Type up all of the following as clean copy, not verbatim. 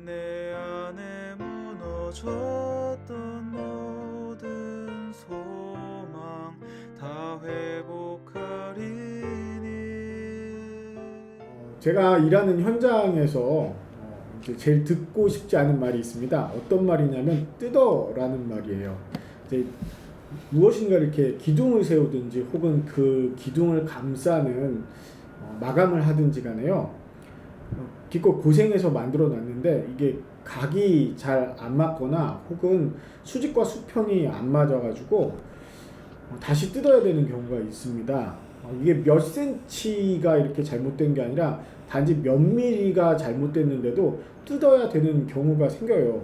내 안에 무너졌던 모든 소망 다 회복하리니. 제가 일하는 현장에서 이제 제일 듣고 싶지 않은 말이 있습니다. 어떤 말이냐면 뜯어라는 말이에요. 이제 무엇인가 이렇게 기둥을 세우든지 혹은 그 기둥을 감싸는 마감을 하든지 간에요. 기껏 고생해서 만들어 놨는데 이게 각이 잘 안 맞거나 혹은 수직과 수평이 안 맞아가지고 다시 뜯어야 되는 경우가 있습니다. 이게 몇 센치가 이렇게 잘못된 게 아니라 단지 몇 미리가 잘못됐는데도 뜯어야 되는 경우가 생겨요.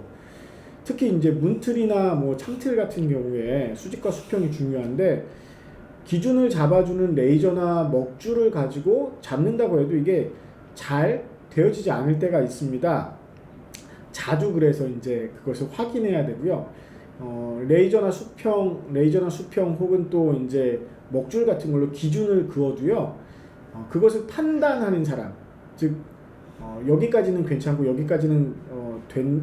특히 이제 문틀이나 뭐 창틀 같은 경우에 수직과 수평이 중요한데 기준을 잡아주는 레이저나 먹줄을 가지고 잡는다고 해도 이게 잘 되어지지 않을 때가 있습니다. 자주 그래서 이제 그것을 확인해야 되고요. 레이저나 수평 혹은 또 이제 먹줄 같은 걸로 기준을 그어도요. 그것을 판단하는 사람, 즉 여기까지는 괜찮고 여기까지는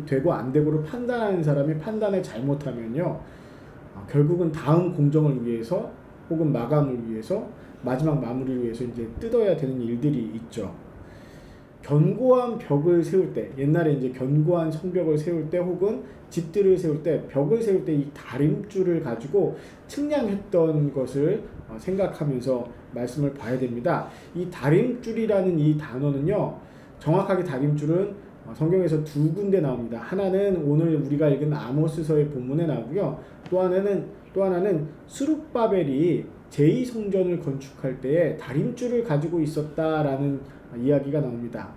되고 안 되고를 판단하는 사람이 판단을 잘못하면요. 결국은 다음 공정을 위해서 혹은 마감을 위해서 마지막 마무리를 위해서 이제 뜯어야 되는 일들이 있죠. 견고한 벽을 세울 때, 옛날에 이제 견고한 성벽을 세울 때 혹은 집들을 세울 때, 벽을 세울 때 이 다림줄을 가지고 측량했던 것을 생각하면서 말씀을 봐야 됩니다. 이 다림줄이라는 이 단어는요, 정확하게 다림줄은 성경에서 두 군데 나옵니다. 하나는 오늘 우리가 읽은 아모스서의 본문에 나오고요. 또 하나는 스룹바벨이 제2성전을 건축할 때에 다림줄을 가지고 있었다라는 이야기가 나옵니다.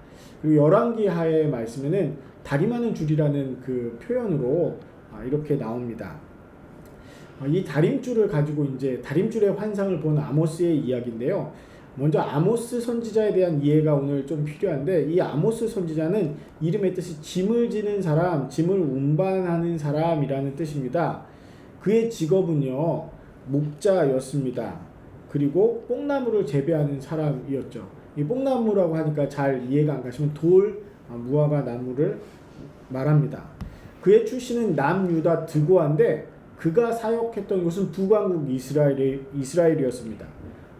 그리고 열왕기하의 말씀에는 다림하는 줄이라는 그 표현으로 이렇게 나옵니다. 이 다림줄을 가지고 이제 다림줄의 환상을 본 아모스의 이야기인데요. 먼저 아모스 선지자에 대한 이해가 오늘 좀 필요한데, 이 아모스 선지자는 이름의 뜻이 짐을 지는 사람, 짐을 운반하는 사람이라는 뜻입니다. 그의 직업은요, 목자였습니다. 그리고 뽕나무를 재배하는 사람이었죠. 이 뽕나무라고 하니까 잘 이해가 안 가시면 돌, 무화과 나무를 말합니다. 그의 출신은 남유다 드고아인데 그가 사역했던 곳은 북왕국 이스라엘이었습니다.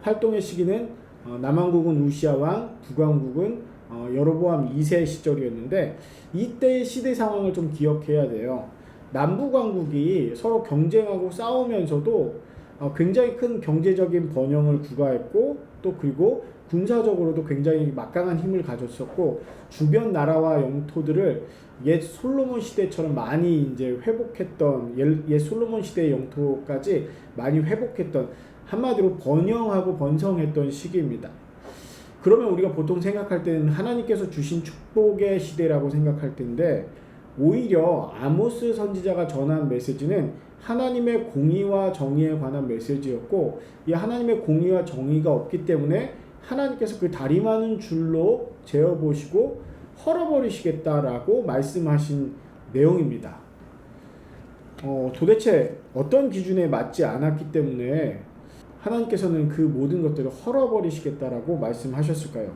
활동의 시기는 남왕국은 우시아 왕, 북왕국은 여로보암 2세 시절이었는데 이때의 시대 상황을 좀 기억해야 돼요. 남북왕국이 서로 경쟁하고 싸우면서도 굉장히 큰 경제적인 번영을 구가했고, 또 그리고 군사적으로도 굉장히 막강한 힘을 가졌었고, 주변 나라와 영토들을 옛 솔로몬 시대처럼 많이 이제 회복했던, 옛 솔로몬 시대의 영토까지 많이 회복했던, 한마디로 번영하고 번성했던 시기입니다. 그러면 우리가 보통 생각할 때는 하나님께서 주신 축복의 시대라고 생각할 텐데, 오히려 아모스 선지자가 전한 메시지는 하나님의 공의와 정의에 관한 메시지였고, 이 하나님의 공의와 정의가 없기 때문에 하나님께서 그 다림하는 줄로 재어보시고 헐어버리시겠다라고 말씀하신 내용입니다. 도대체 어떤 기준에 맞지 않았기 때문에 하나님께서는 그 모든 것들을 헐어버리시겠다라고 말씀하셨을까요?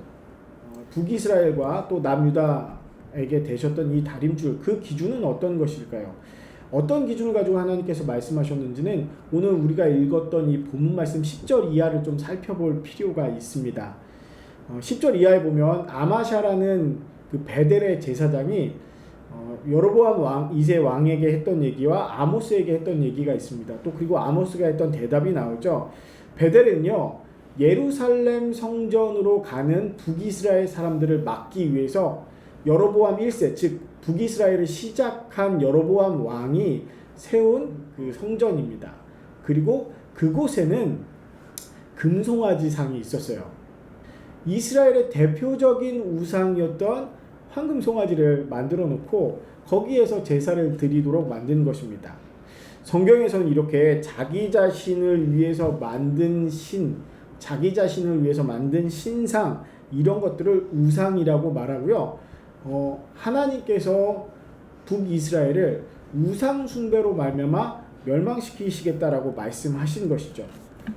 북이스라엘과 또 남유다에게 되셨던 이 다림줄, 그 기준은 어떤 것일까요? 어떤 기준을 가지고 하나님께서 말씀하셨는지는 오늘 우리가 읽었던 이 본문 말씀 10절 이하를 좀 살펴볼 필요가 있습니다. 10절 이하에 보면 아마샤라는 그 베델의 제사장이 여로보암 왕 2세 왕에게 했던 얘기와 아모스에게 했던 얘기가 있습니다. 또 그리고 아모스가 했던 대답이 나오죠. 베델은요, 예루살렘 성전으로 가는 북이스라엘 사람들을 막기 위해서 여로보암 1세, 즉 북이스라엘을 시작한 여로보암 왕이 세운 그 성전입니다. 그리고 그곳에는 금송아지상이 있었어요. 이스라엘의 대표적인 우상이었던 황금송아지를 만들어 놓고 거기에서 제사를 드리도록 만든 것입니다. 성경에서는 이렇게 자기 자신을 위해서 만든 자기 자신을 위해서 만든 신상, 이런 것들을 우상이라고 말하고요. 하나님께서 북이스라엘을 우상 숭배로 말미암아 멸망시키시겠다라고 말씀하신 것이죠.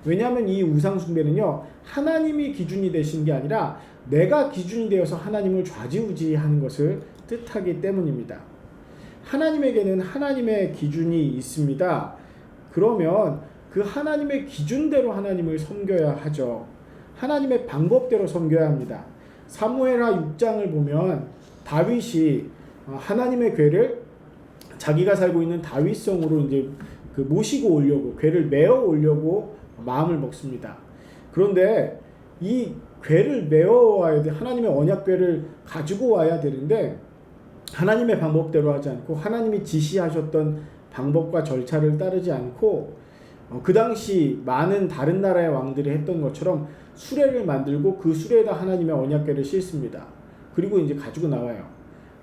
왜냐하면 이 우상 숭배는요, 하나님이 기준이 되신 게 아니라 내가 기준이 되어서 하나님을 좌지우지하는 것을 뜻하기 때문입니다. 하나님에게는 하나님의 기준이 있습니다. 그러면 그 하나님의 기준대로 하나님을 섬겨야 하죠. 하나님의 방법대로 섬겨야 합니다. 사무엘하 6장을 보면 다윗이 하나님의 궤를 자기가 살고 있는 다윗성으로 이제 그 모시고 오려고, 궤를 메어 오려고 마음을 먹습니다. 그런데 이 궤를 메어 와야 돼. 하나님의 언약 궤를 가지고 와야 되는데 하나님의 방법대로 하지 않고 하나님이 지시하셨던 방법과 절차를 따르지 않고 그 당시 많은 다른 나라의 왕들이 했던 것처럼 수레를 만들고 그 수레에다 하나님의 언약궤를 싣습니다. 그리고 이제 가지고 나와요.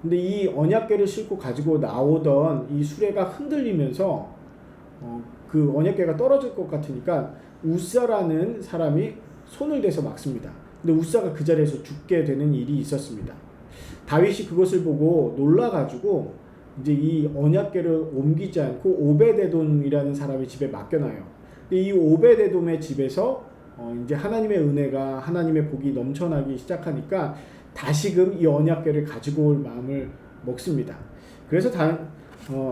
근데 이 언약궤를 싣고 가지고 나오던 이 수레가 흔들리면서 그 언약궤가 떨어질 것 같으니까 우사라는 사람이 손을 대서 막습니다. 근데 우사가 그 자리에서 죽게 되는 일이 있었습니다. 다윗이 그것을 보고 놀라가지고 이제 이 언약궤를 옮기지 않고 오베데돔이라는 사람의 집에 맡겨놔요. 근데 이 오베데돔의 집에서 이제 하나님의 은혜가, 하나님의 복이 넘쳐나기 시작하니까 다시금 이 언약궤를 가지고 올 마음을 먹습니다. 그래서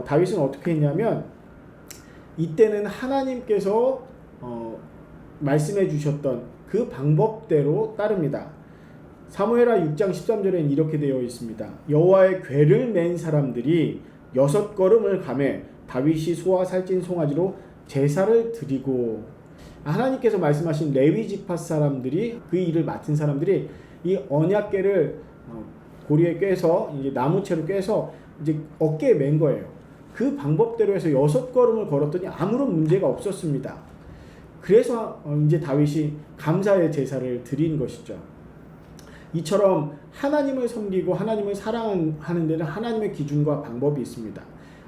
다윗은 어떻게 했냐면 이때는 하나님께서 말씀해 주셨던 그 방법대로 따릅니다. 사무엘하 6장 13절에는 이렇게 되어 있습니다. 여호와의 궤를 맨 사람들이 6걸음을 가매 다윗이 소와 살찐 송아지로 제사를 드리고, 하나님께서 말씀하신 레위 지파 사람들이, 그 일을 맡은 사람들이 이 언약궤를 고리에 꿰서 이제 나무채로 꿰서 이제 어깨에 맨 거예요. 그 방법대로 해서 6걸음을 걸었더니 아무런 문제가 없었습니다. 그래서 이제 다윗이 감사의 제사를 드린 것이죠. 이처럼 하나님을 섬기고 하나님을 사랑하는 데는 하나님의 기준과 방법이 있습니다.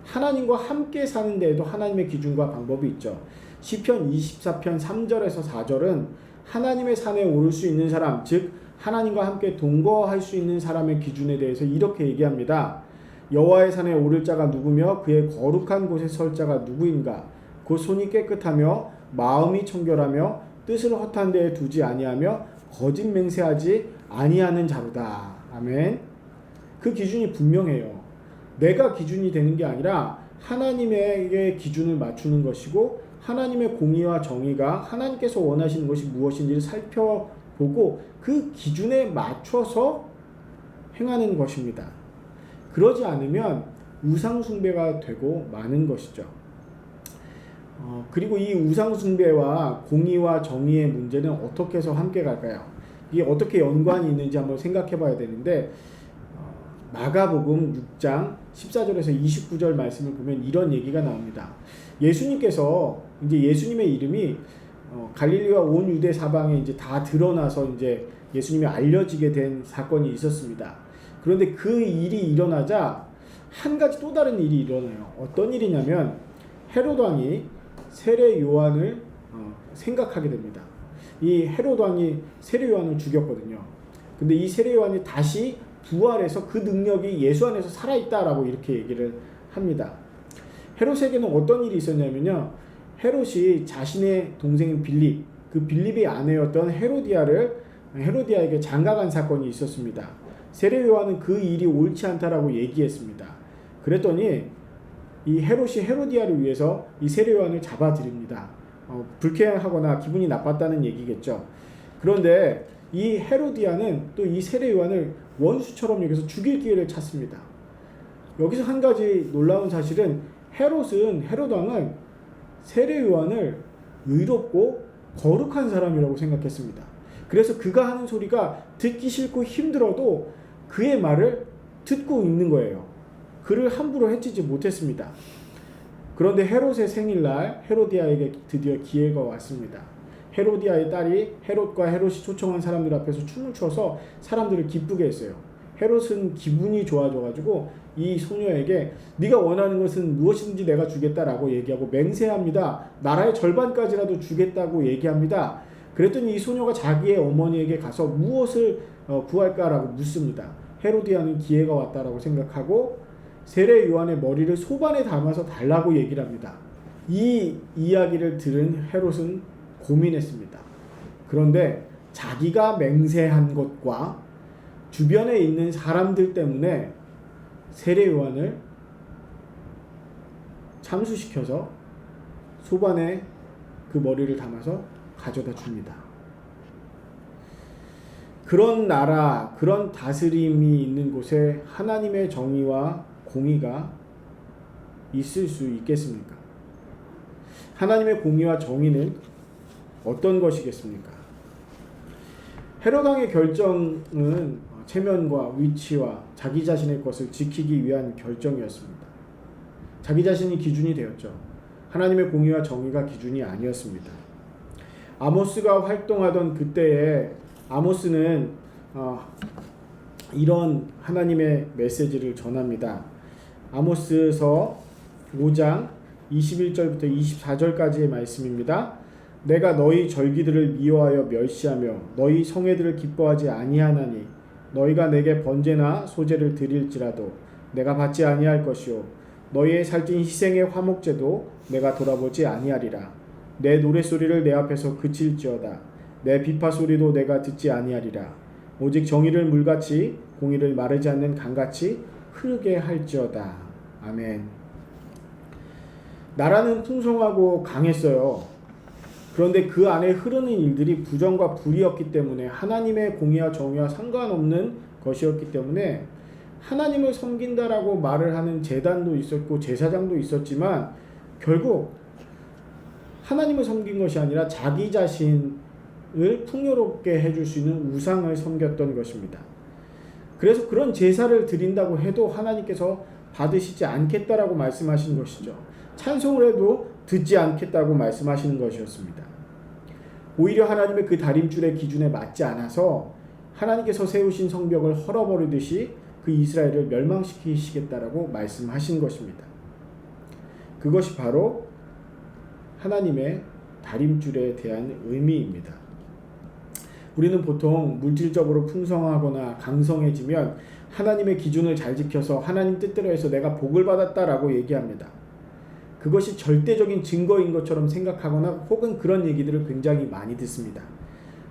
하나님과 함께 사는 데에도 하나님의 기준과 방법이 있죠. 시편 24편 3절에서 4절은 하나님의 산에 오를 수 있는 사람, 즉 하나님과 함께 동거할 수 있는 사람의 기준에 대해서 이렇게 얘기합니다. 여호와의 산에 오를 자가 누구며 그의 거룩한 곳에 설 자가 누구인가? 그 손이 깨끗하며 마음이 청결하며 뜻을 허탄 데에 두지 아니하며 거짓 맹세하지 아니하는 자로다. 아멘. 그 기준이 분명해요. 내가 기준이 되는 게 아니라 하나님에게 기준을 맞추는 것이고, 하나님의 공의와 정의가 하나님께서 원하시는 것이 무엇인지를 살펴보고 그 기준에 맞춰서 행하는 것입니다. 그러지 않으면 우상숭배가 되고 마는 것이죠. 그리고 이 우상숭배와 공의와 정의의 문제는 어떻게 해서 함께 갈까요? 이게 어떻게 연관이 있는지 한번 생각해 봐야 되는데, 마가복음 6장 14절에서 29절 말씀을 보면 이런 얘기가 나옵니다. 예수님께서 이제 예수님의 이름이 갈릴리와 온 유대 사방에 이제 다 드러나서 이제 예수님이 알려지게 된 사건이 있었습니다. 그런데 그 일이 일어나자 한 가지 또 다른 일이 일어나요. 어떤 일이냐면 헤롯 왕이 세례 요한을 생각하게 됩니다. 이 헤롯 왕이 세례 요한을 죽였거든요. 근데 이 세례 요한이 다시 부활해서 그 능력이 예수 안에서 살아있다라고 이렇게 얘기를 합니다. 헤롯에게는 어떤 일이 있었냐면요. 헤롯이 자신의 동생인 빌립, 그 빌립의 아내였던 헤로디아에게 장가간 사건이 있었습니다. 세례 요한은 그 일이 옳지 않다라고 얘기했습니다. 그랬더니 이 헤롯이 헤로디아를 위해서 이 세례 요한을 잡아들입니다. 불쾌하거나 기분이 나빴다는 얘기겠죠. 그런데 이 헤로디아는 또 이 세례 요한을 원수처럼 여기서 죽일 기회를 찾습니다. 여기서 한 가지 놀라운 사실은 헤롯 왕은 세례 요한을 의롭고 거룩한 사람이라고 생각했습니다. 그래서 그가 하는 소리가 듣기 싫고 힘들어도 그의 말을 듣고 있는 거예요. 그를 함부로 해치지 못했습니다. 그런데 헤롯의 생일날 헤로디아에게 드디어 기회가 왔습니다. 헤로디아의 딸이 헤롯과 헤롯이 초청한 사람들 앞에서 춤을 춰서 사람들을 기쁘게 했어요. 헤롯은 기분이 좋아져가지고 이 소녀에게 네가 원하는 것은 무엇인지 내가 주겠다라고 얘기하고 맹세합니다. 나라의 절반까지라도 주겠다고 얘기합니다. 그랬더니 이 소녀가 자기의 어머니에게 가서 무엇을 구할까라고 묻습니다. 헤로디아는 기회가 왔다라고 생각하고 세례 요한의 머리를 소반에 담아서 달라고 얘기를 합니다. 이 이야기를 들은 헤롯은 고민했습니다. 그런데 자기가 맹세한 것과 주변에 있는 사람들 때문에 세례 요한을 참수시켜서 소반에 그 머리를 담아서 가져다 줍니다. 그런 나라, 그런 다스림이 있는 곳에 하나님의 정의와 공의가 있을 수 있겠습니까? 하나님의 공의와 정의는 어떤 것이겠습니까? 헤롯 왕의 결정은 체면과 위치와 자기 자신의 것을 지키기 위한 결정이었습니다. 자기 자신이 기준이 되었죠. 하나님의 공의와 정의가 기준이 아니었습니다. 아모스가 활동하던 그때에 아모스는 이런 하나님의 메시지를 전합니다. 아모스서 5장 21절부터 24절까지의 말씀입니다. 내가 너희 절기들을 미워하여 멸시하며 너희 성회들을 기뻐하지 아니하나니 너희가 내게 번제나 소제를 드릴지라도 내가 받지 아니할 것이요 너희의 살찐 희생의 화목제도 내가 돌아보지 아니하리라. 내 노랫소리를 내 앞에서 그칠지어다. 내 비파 소리도 내가 듣지 아니하리라. 오직 정의를 물같이 공의를 마르지 않는 강같이 흐르게 할지어다. 아멘. 나라는 풍성하고 강했어요. 그런데 그 안에 흐르는 일들이 부정과 불의였기 때문에 하나님의 공의와 정의와 상관없는 것이었기 때문에 하나님을 섬긴다라고 말을 하는 제단도 있었고 제사장도 있었지만 결국 하나님을 섬긴 것이 아니라 자기 자신을 풍요롭게 해줄 수 있는 우상을 섬겼던 것입니다. 그래서 그런 제사를 드린다고 해도 하나님께서 받으시지 않겠다라고 말씀하신 것이죠. 찬송을 해도 듣지 않겠다고 말씀하시는 것이었습니다. 오히려 하나님의 그 다림줄의 기준에 맞지 않아서 하나님께서 세우신 성벽을 헐어버리듯이 그 이스라엘을 멸망시키시겠다라고 말씀하신 것입니다. 그것이 바로 하나님의 다림줄에 대한 의미입니다. 우리는 보통 물질적으로 풍성하거나 강성해지면 하나님의 기준을 잘 지켜서 하나님 뜻대로 해서 내가 복을 받았다라고 얘기합니다. 그것이 절대적인 증거인 것처럼 생각하거나 혹은 그런 얘기들을 굉장히 많이 듣습니다.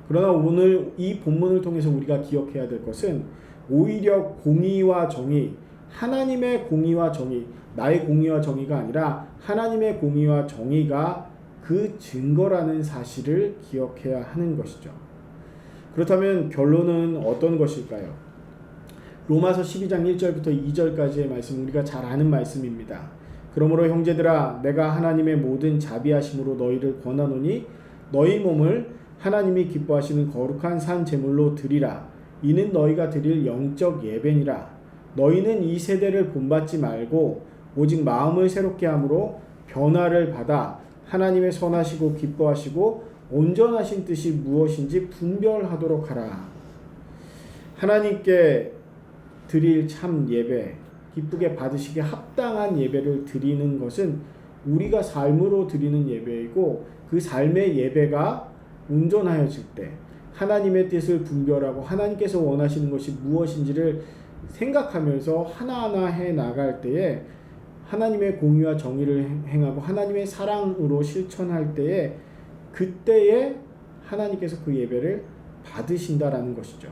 그러나 오늘 이 본문을 통해서 우리가 기억해야 될 것은 오히려 공의와 정의, 하나님의 공의와 정의, 나의 공의와 정의가 아니라 하나님의 공의와 정의가 그 증거라는 사실을 기억해야 하는 것이죠. 그렇다면 결론은 어떤 것일까요? 로마서 12장 1절부터 2절까지의 말씀 우리가 잘 아는 말씀입니다. 그러므로 형제들아 내가 하나님의 모든 자비하심으로 너희를 권하노니 너희 몸을 하나님이 기뻐하시는 거룩한 산 제물로 드리라. 이는 너희가 드릴 영적 예배니라. 너희는 이 세대를 본받지 말고 오직 마음을 새롭게 함으로 변화를 받아 하나님의 선하시고 기뻐하시고 온전하신 뜻이 무엇인지 분별하도록 하라. 하나님께 드릴 참 예배, 기쁘게 받으시기에 합당한 예배를 드리는 것은 우리가 삶으로 드리는 예배이고 그 삶의 예배가 온전하여질 때 하나님의 뜻을 분별하고 하나님께서 원하시는 것이 무엇인지를 생각하면서 하나하나 해 나갈 때에 하나님의 공의와 정의를 행하고 하나님의 사랑으로 실천할 때에 그때에 하나님께서 그 예배를 받으신다라는 것이죠.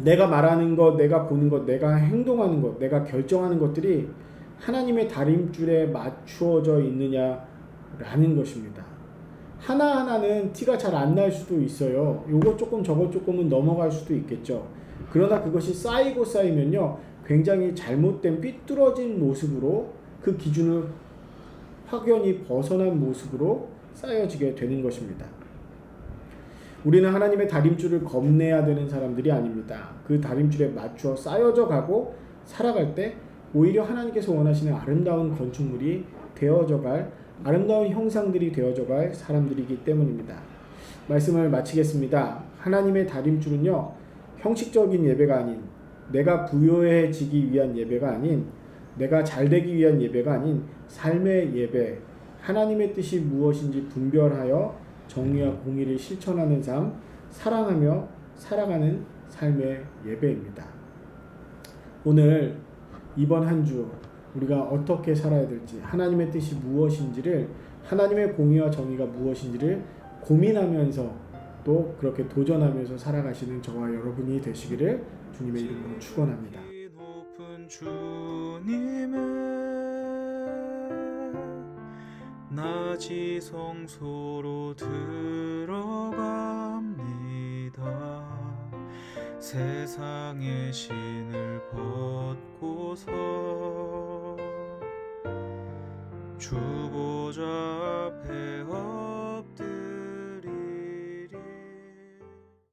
내가 말하는 것, 내가 보는 것, 내가 행동하는 것, 내가 결정하는 것들이 하나님의 다림줄에 맞추어져 있느냐라는 것입니다. 하나하나는 티가 잘 안 날 수도 있어요. 요것 조금 저것 조금은 넘어갈 수도 있겠죠. 그러나 그것이 쌓이고 쌓이면요 굉장히 잘못된 삐뚤어진 모습으로 그 기준을 확연히 벗어난 모습으로 쌓여지게 되는 것입니다. 우리는 하나님의 다림줄을 겁내야 되는 사람들이 아닙니다. 그 다림줄에 맞추어 쌓여져 가고 살아갈 때 오히려 하나님께서 원하시는 아름다운 건축물이 되어져갈 아름다운 형상들이 되어져갈 사람들이기 때문입니다. 말씀을 마치겠습니다. 하나님의 다림줄은요 형식적인 예배가 아닌 내가 부요해지기 위한 예배가 아닌 내가 잘되기 위한 예배가 아닌 삶의 예배, 하나님의 뜻이 무엇인지 분별하여 정의와 공의를 실천하는 삶, 사랑하며 살아가는 삶의 예배입니다. 오늘 이번 한 주 우리가 어떻게 살아야 될지, 하나님의 뜻이 무엇인지를, 하나님의 공의와 정의가 무엇인지를 고민하면서 또 그렇게 도전하면서 살아가시는 저와 여러분이 되시기를 주님의 이름으로 축원합니다. 높은 주님의 낮이 성소로 들어갑니다. 세상의 신을 벗고서 주 보좌 앞에